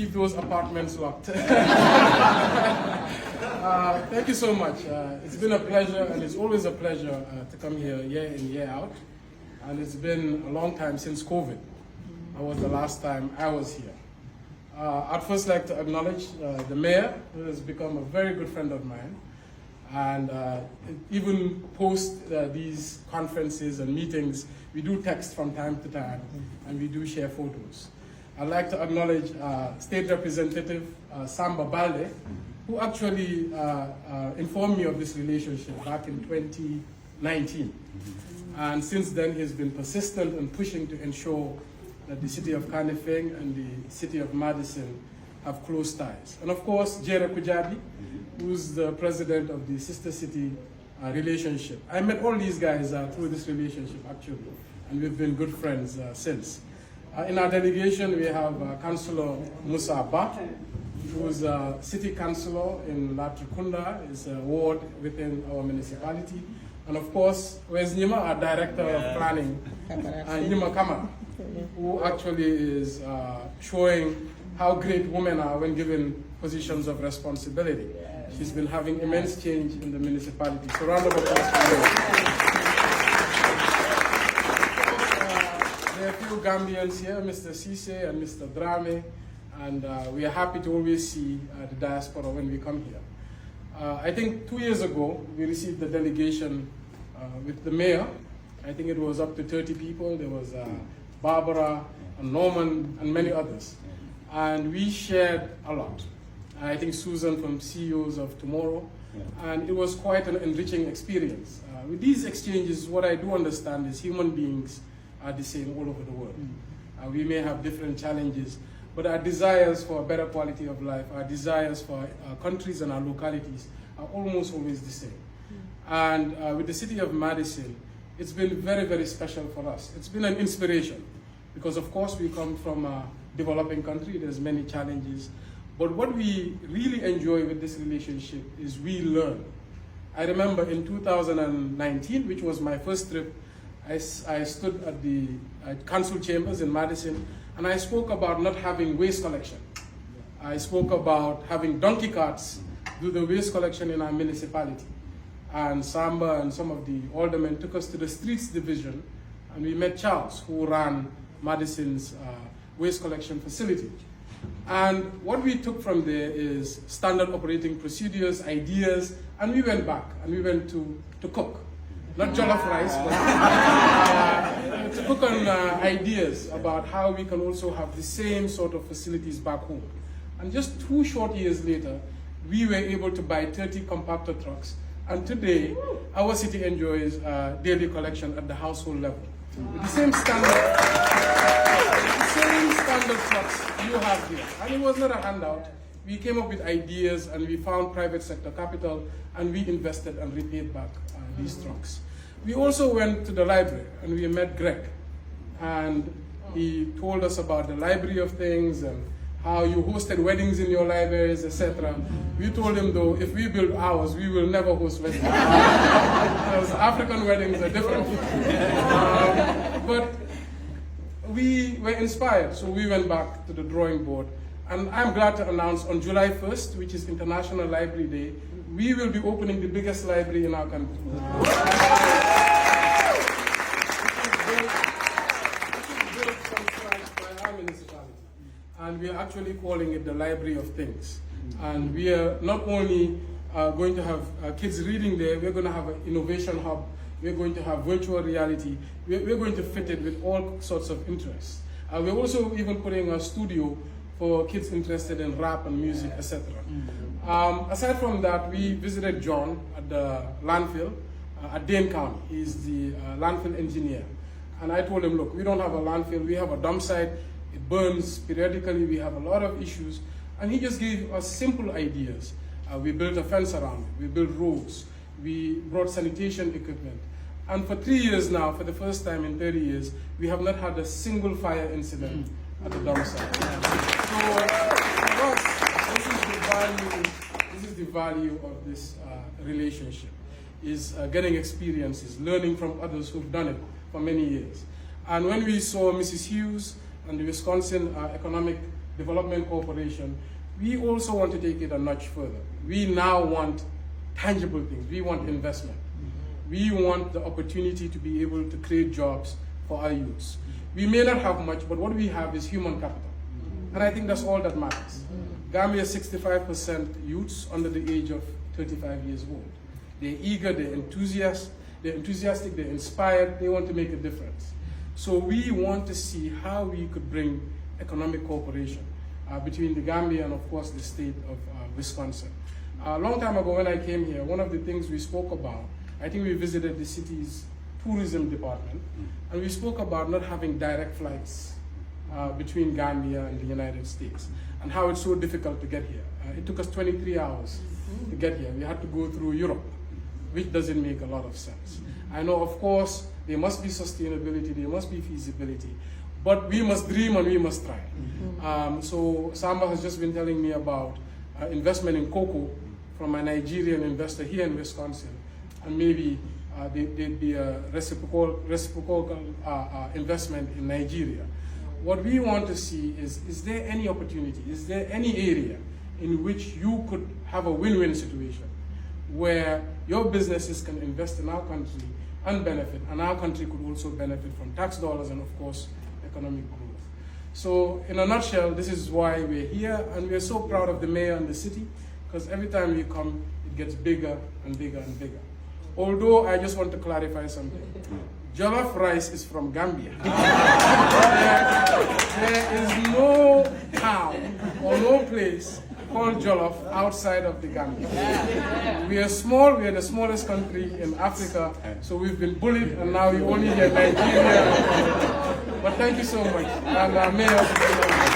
keep those apartments locked. Thank you so much. It's been a pleasure, and it's always a pleasure to come here year in, year out. And it's been a long time since COVID. That was the last time I was here. I'd first like to acknowledge the mayor, who has become a very good friend of mine. And even post these conferences and meetings, we do text from time to time, and we do share photos. I'd like to acknowledge State Representative Samba Balde, who actually informed me of this relationship back in 2019. And since then, he's been persistent in pushing to ensure that the city of Kanifing and the city of Madison have close ties. And of course, Jere Kujabi, who's the president of the Sister City relationship. I met all these guys through this relationship, actually, and we've been good friends since. In our delegation, we have Councillor Musa Ba, who's a city councillor in Latrikunda, is a ward within our municipality. And of course, where's Nima, our director of planning, Nima Kamara, who actually is showing how great women are when given positions of responsibility. She's been having immense change in the municipality. So round of applause for her. There are a few Gambians here, Mr. Cisse and Mr. Drame, and we are happy to always see the diaspora when we come here. I think 2 years ago, we received the delegation with the mayor. I think it was up to 30 people. There was Barbara and Norman and many others. And we shared a lot. I think Susan from CEOs of Tomorrow. And it was quite an enriching experience. With these exchanges, what I do understand is human beings are the same all over the world. We may have different challenges, but our desires for a better quality of life, our desires for our countries and our localities are almost always the same. And with the city of Madison, it's been very, very special for us. It's been an inspiration because, of course, we come from a developing country. There's many challenges. But what we really enjoy with this relationship is we learn. I remember in 2019, which was my first trip, I stood at the council chambers in Madison, and I spoke about not having waste collection. I spoke about having donkey carts do the waste collection in our municipality. And Samba and some of the aldermen took us to the streets division, and we met Charles, who ran Madison's waste collection facility. And what we took from there is standard operating procedures, ideas, and we went back, and we went to cook. Not jollof rice, but to cook on ideas about how we can also have the same sort of facilities back home. And just 2 short years later, we were able to buy 30 compactor trucks. And today, our city enjoys daily collection at the household level. With the same standard trucks you have here. And it was not a handout. We came up with ideas, and we found private sector capital, and we invested and repaid back these trucks. We also went to the library, and we met Greg. And he told us about the library of things and how you hosted weddings in your libraries, etc. We told him, though, if we build ours, we will never host weddings. Because African weddings are different. But we were inspired, so we went back to the drawing board. And I'm glad to announce on July 1st, which is International Library Day, we will be opening the biggest library in our country. And we are actually calling it the Library of Things. And we are not only going to have kids reading there, we're going to have an innovation hub, we're going to have virtual reality, we're going to fit it with all sorts of interests. We're also even putting a studio for kids interested in rap and music, etc. Aside from that, we visited John at the landfill at Dane County. He's the landfill engineer. And I told him, look, we don't have a landfill, we have a dump site. It burns periodically, we have a lot of issues. And he just gave us simple ideas. We built a fence around it, we built roads, we brought sanitation equipment. And for 3 years now, for the first time in 30 years, we have not had a single fire incident at the dump site. So for us, this is the value of this relationship, is getting experiences, learning from others who've done it for many years. And when we saw Mrs. Hughes and the Wisconsin Economic Development Corporation, we also want to take it a notch further. We now want tangible things. We want investment. We want the opportunity to be able to create jobs for our youths. We may not have much, but what we have is human capital. And I think that's all that matters. Gambia is 65% youths under the age of 35 years old. They're eager, they're enthusiastic, they're inspired, they want to make a difference. So we want to see how we could bring economic cooperation between the Gambia and of course the state of Wisconsin. A long time ago when I came here, one of the things we spoke about, I think we visited the city's tourism department, and we spoke about not having direct flights between Gambia and the United States, and how it's so difficult to get here. It took us 23 hours to get here. We had to go through Europe, which doesn't make a lot of sense. I know, of course, there must be sustainability, there must be feasibility, but we must dream and we must try. So Samba has just been telling me about investment in cocoa from a Nigerian investor here in Wisconsin, and maybe there'd be a reciprocal investment in Nigeria. What we want to see is there any opportunity, is there any area in which you could have a win-win situation where your businesses can invest in our country and benefit, and our country could also benefit from tax dollars and of course economic growth. So in a nutshell, this is why we're here, and we're so proud of the mayor and the city, because every time we come, it gets bigger and bigger and bigger. Although I just want to clarify something. Jollof rice is from Gambia. There is no town or no place called Jollof outside of the Gambia. We are small, we are the smallest country in Africa, so we've been bullied and now we only get Nigeria. But thank you so much. And Mayor.